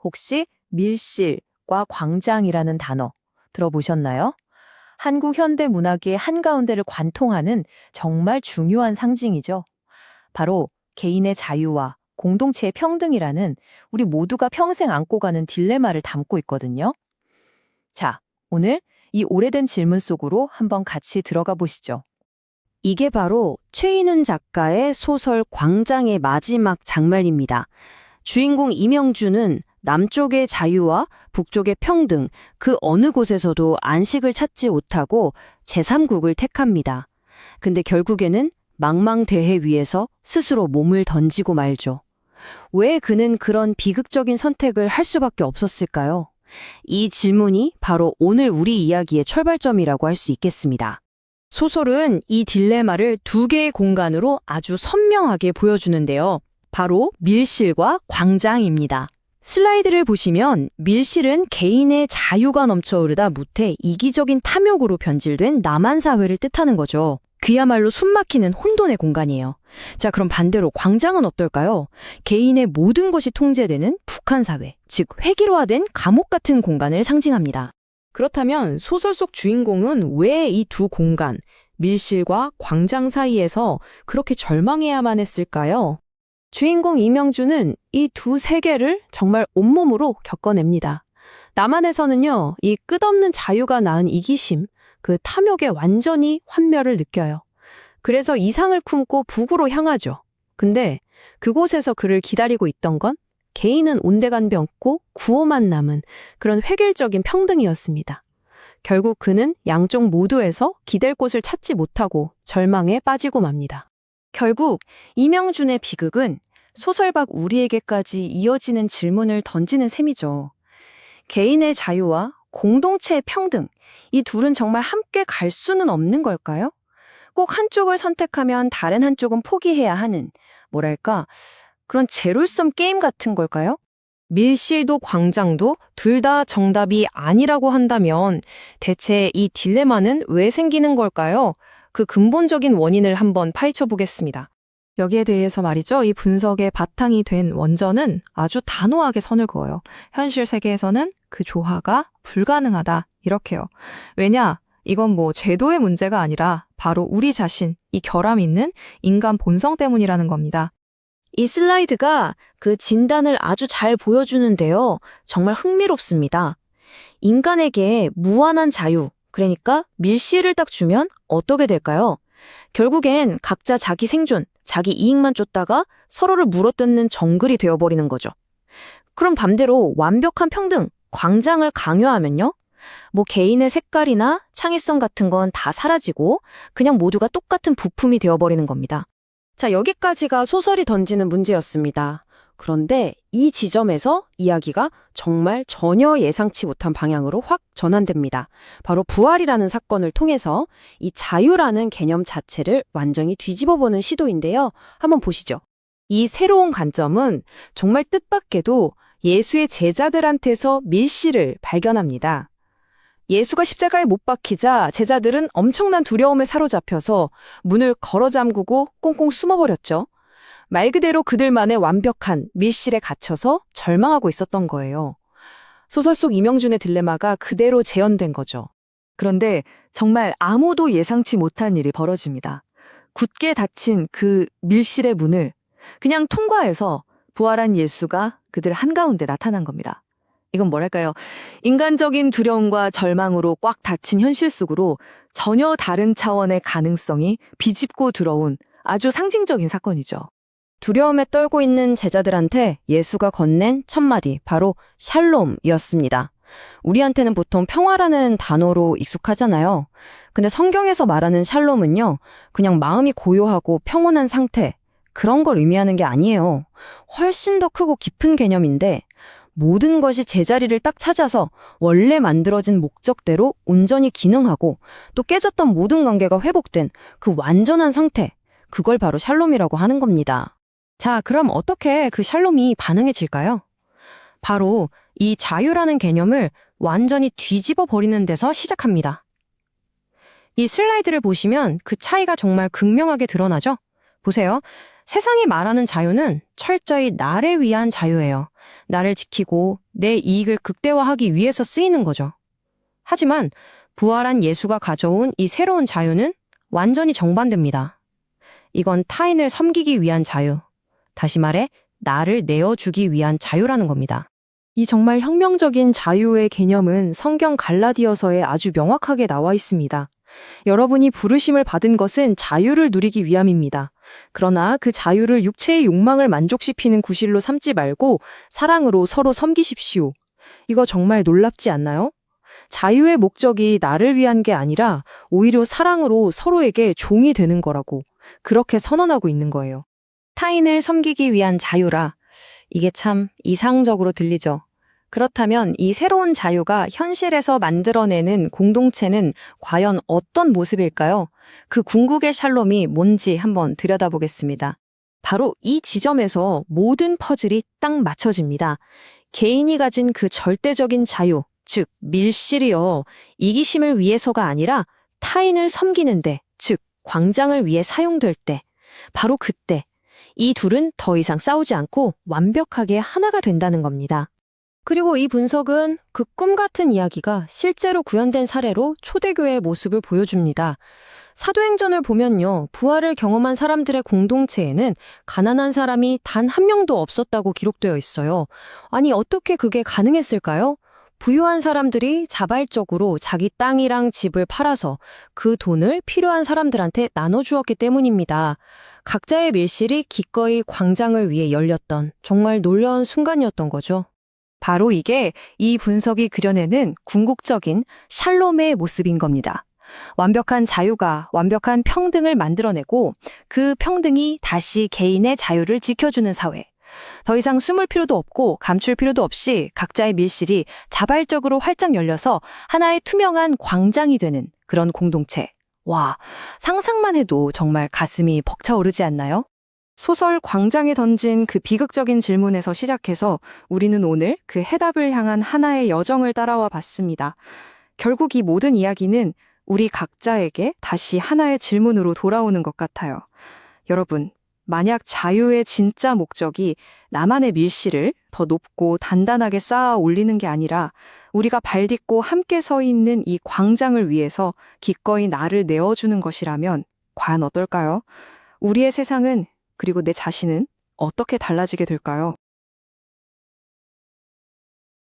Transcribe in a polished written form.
혹시 밀실과 광장이라는 단어 들어보셨나요? 한국 현대 문학의 한가운데를 관통하는 정말 중요한 상징이죠. 바로 개인의 자유와 공동체의 평등이라는 우리 모두가 평생 안고 가는 딜레마를 담고 있거든요. 자, 오늘 이 오래된 질문 속으로 한번 같이 들어가 보시죠. 이게 바로 최인훈 작가의 소설 광장의 마지막 장면입니다. 주인공 이명주는 남쪽의 자유와 북쪽의 평등, 그 어느 곳에서도 안식을 찾지 못하고 제3국을 택합니다. 근데 결국에는 망망대해 위에서 스스로 몸을 던지고 말죠. 왜 그는 그런 비극적인 선택을 할 수밖에 없었을까요? 이 질문이 바로 오늘 우리 이야기의 출발점이라고 할 수 있겠습니다. 소설은 이 딜레마를 두 개의 공간으로 아주 선명하게 보여주는데요. 바로 밀실과 광장입니다. 슬라이드를 보시면 밀실은 개인의 자유가 넘쳐 흐르다 못해 이기적인 탐욕으로 변질된 남한 사회를 뜻하는 거죠. 그야말로 숨막히는 혼돈의 공간이에요. 자, 그럼 반대로 광장은 어떨까요? 개인의 모든 것이 통제되는 북한 사회, 즉 획일화된 감옥 같은 공간을 상징합니다. 그렇다면 소설 속 주인공은 왜 이 두 공간, 밀실과 광장 사이에서 그렇게 절망해야만 했을까요? 주인공 이명주는 이 두 세계를 정말 온몸으로 겪어냅니다. 남한에서는요, 이 끝없는 자유가 낳은 이기심, 그 탐욕에 완전히 환멸을 느껴요. 그래서 이상을 품고 북으로 향하죠. 근데 그곳에서 그를 기다리고 있던 건 개인은 온데간데 없고 구호만 남은 그런 획일적인 평등이었습니다. 결국 그는 양쪽 모두에서 기댈 곳을 찾지 못하고 절망에 빠지고 맙니다. 결국 이명준의 비극은 소설 밖 우리에게까지 이어지는 질문을 던지는 셈이죠. 개인의 자유와 공동체의 평등, 이 둘은 정말 함께 갈 수는 없는 걸까요? 꼭 한쪽을 선택하면 다른 한쪽은 포기해야 하는, 뭐랄까, 그런 제로섬 게임 같은 걸까요? 밀실도 광장도 둘 다 정답이 아니라고 한다면 대체 이 딜레마는 왜 생기는 걸까요? 그 근본적인 원인을 한번 파헤쳐 보겠습니다. 여기에 대해서 말이죠. 이 분석의 바탕이 된 원전은 아주 단호하게 선을 그어요. 현실 세계에서는 그 조화가 불가능하다. 이렇게요. 왜냐? 이건 뭐 제도의 문제가 아니라 바로 우리 자신, 이 결함 있는 인간 본성 때문이라는 겁니다. 이 슬라이드가 그 진단을 아주 잘 보여주는데요. 정말 흥미롭습니다. 인간에게 무한한 자유, 그러니까 밀실을 딱 주면 어떻게 될까요? 결국엔 각자 자기 생존, 자기 이익만 쫓다가 서로를 물어뜯는 정글이 되어버리는 거죠. 그럼 반대로 완벽한 평등, 광장을 강요하면요? 뭐 개인의 색깔이나 창의성 같은 건 다 사라지고 그냥 모두가 똑같은 부품이 되어버리는 겁니다. 자, 여기까지가 소설이 던지는 문제였습니다. 그런데 이 지점에서 이야기가 정말 전혀 예상치 못한 방향으로 확 전환됩니다. 바로 부활이라는 사건을 통해서 이 자유라는 개념 자체를 완전히 뒤집어보는 시도인데요. 한번 보시죠. 이 새로운 관점은 정말 뜻밖에도 예수의 제자들한테서 밀실을 발견합니다. 예수가 십자가에 못 박히자 제자들은 엄청난 두려움에 사로잡혀서 문을 걸어 잠그고 꽁꽁 숨어버렸죠. 말 그대로 그들만의 완벽한 밀실에 갇혀서 절망하고 있었던 거예요. 소설 속 이명준의 딜레마가 그대로 재현된 거죠. 그런데 정말 아무도 예상치 못한 일이 벌어집니다. 굳게 닫힌 그 밀실의 문을 그냥 통과해서 부활한 예수가 그들 한가운데 나타난 겁니다. 이건 뭐랄까요? 인간적인 두려움과 절망으로 꽉 닫힌 현실 속으로 전혀 다른 차원의 가능성이 비집고 들어온 아주 상징적인 사건이죠. 두려움에 떨고 있는 제자들한테 예수가 건넨 첫마디, 바로 샬롬이었습니다. 우리한테는 보통 평화라는 단어로 익숙하잖아요. 근데 성경에서 말하는 샬롬은요, 그냥 마음이 고요하고 평온한 상태, 그런 걸 의미하는 게 아니에요. 훨씬 더 크고 깊은 개념인데, 모든 것이 제자리를 딱 찾아서 원래 만들어진 목적대로 온전히 기능하고 또 깨졌던 모든 관계가 회복된 그 완전한 상태, 그걸 바로 샬롬이라고 하는 겁니다. 자, 그럼 어떻게 그 샬롬이 반응해질까요? 바로 이 자유라는 개념을 완전히 뒤집어 버리는 데서 시작합니다. 이 슬라이드를 보시면 그 차이가 정말 극명하게 드러나죠? 보세요. 세상이 말하는 자유는 철저히 나를 위한 자유예요. 나를 지키고 내 이익을 극대화하기 위해서 쓰이는 거죠. 하지만 부활한 예수가 가져온 이 새로운 자유는 완전히 정반대입니다. 이건 타인을 섬기기 위한 자유, 다시 말해 나를 내어주기 위한 자유라는 겁니다. 이 정말 혁명적인 자유의 개념은 성경 갈라디아서에 아주 명확하게 나와 있습니다. 여러분이 부르심을 받은 것은 자유를 누리기 위함입니다. 그러나 그 자유를 육체의 욕망을 만족시키는 구실로 삼지 말고 사랑으로 서로 섬기십시오. 이거 정말 놀랍지 않나요? 자유의 목적이 나를 위한 게 아니라 오히려 사랑으로 서로에게 종이 되는 거라고 그렇게 선언하고 있는 거예요. 타인을 섬기기 위한 자유라. 이게 참 이상적으로 들리죠. 그렇다면 이 새로운 자유가 현실에서 만들어내는 공동체는 과연 어떤 모습일까요? 그 궁극의 샬롬이 뭔지 한번 들여다보겠습니다. 바로 이 지점에서 모든 퍼즐이 딱 맞춰집니다. 개인이 가진 그 절대적인 자유, 즉 밀실이요. 이기심을 위해서가 아니라 타인을 섬기는데, 즉 광장을 위해 사용될 때, 바로 그때 이 둘은 더 이상 싸우지 않고 완벽하게 하나가 된다는 겁니다. 그리고 이 분석은 그 꿈 같은 이야기가 실제로 구현된 사례로 초대교회의 모습을 보여줍니다. 사도행전을 보면요, 부활을 경험한 사람들의 공동체에는 가난한 사람이 단 한 명도 없었다고 기록되어 있어요. 아니, 어떻게 그게 가능했을까요? 부유한 사람들이 자발적으로 자기 땅이랑 집을 팔아서 그 돈을 필요한 사람들한테 나눠주었기 때문입니다. 각자의 밀실이 기꺼이 광장을 위해 열렸던 정말 놀라운 순간이었던 거죠. 바로 이게 이 분석이 그려내는 궁극적인 샬롬의 모습인 겁니다. 완벽한 자유가 완벽한 평등을 만들어내고 그 평등이 다시 개인의 자유를 지켜주는 사회. 더 이상 숨을 필요도 없고 감출 필요도 없이 각자의 밀실이 자발적으로 활짝 열려서 하나의 투명한 광장이 되는 그런 공동체. 와, 상상만 해도 정말 가슴이 벅차오르지 않나요? 소설 광장에 던진 그 비극적인 질문에서 시작해서 우리는 오늘 그 해답을 향한 하나의 여정을 따라와 봤습니다. 결국 이 모든 이야기는 우리 각자에게 다시 하나의 질문으로 돌아오는 것 같아요. 여러분, 만약 자유의 진짜 목적이 나만의 밀실을 더 높고 단단하게 쌓아 올리는 게 아니라 우리가 발딛고 함께 서 있는 이 광장을 위해서 기꺼이 나를 내어주는 것이라면 과연 어떨까요? 우리의 세상은, 그리고 내 자신은 어떻게 달라지게 될까요?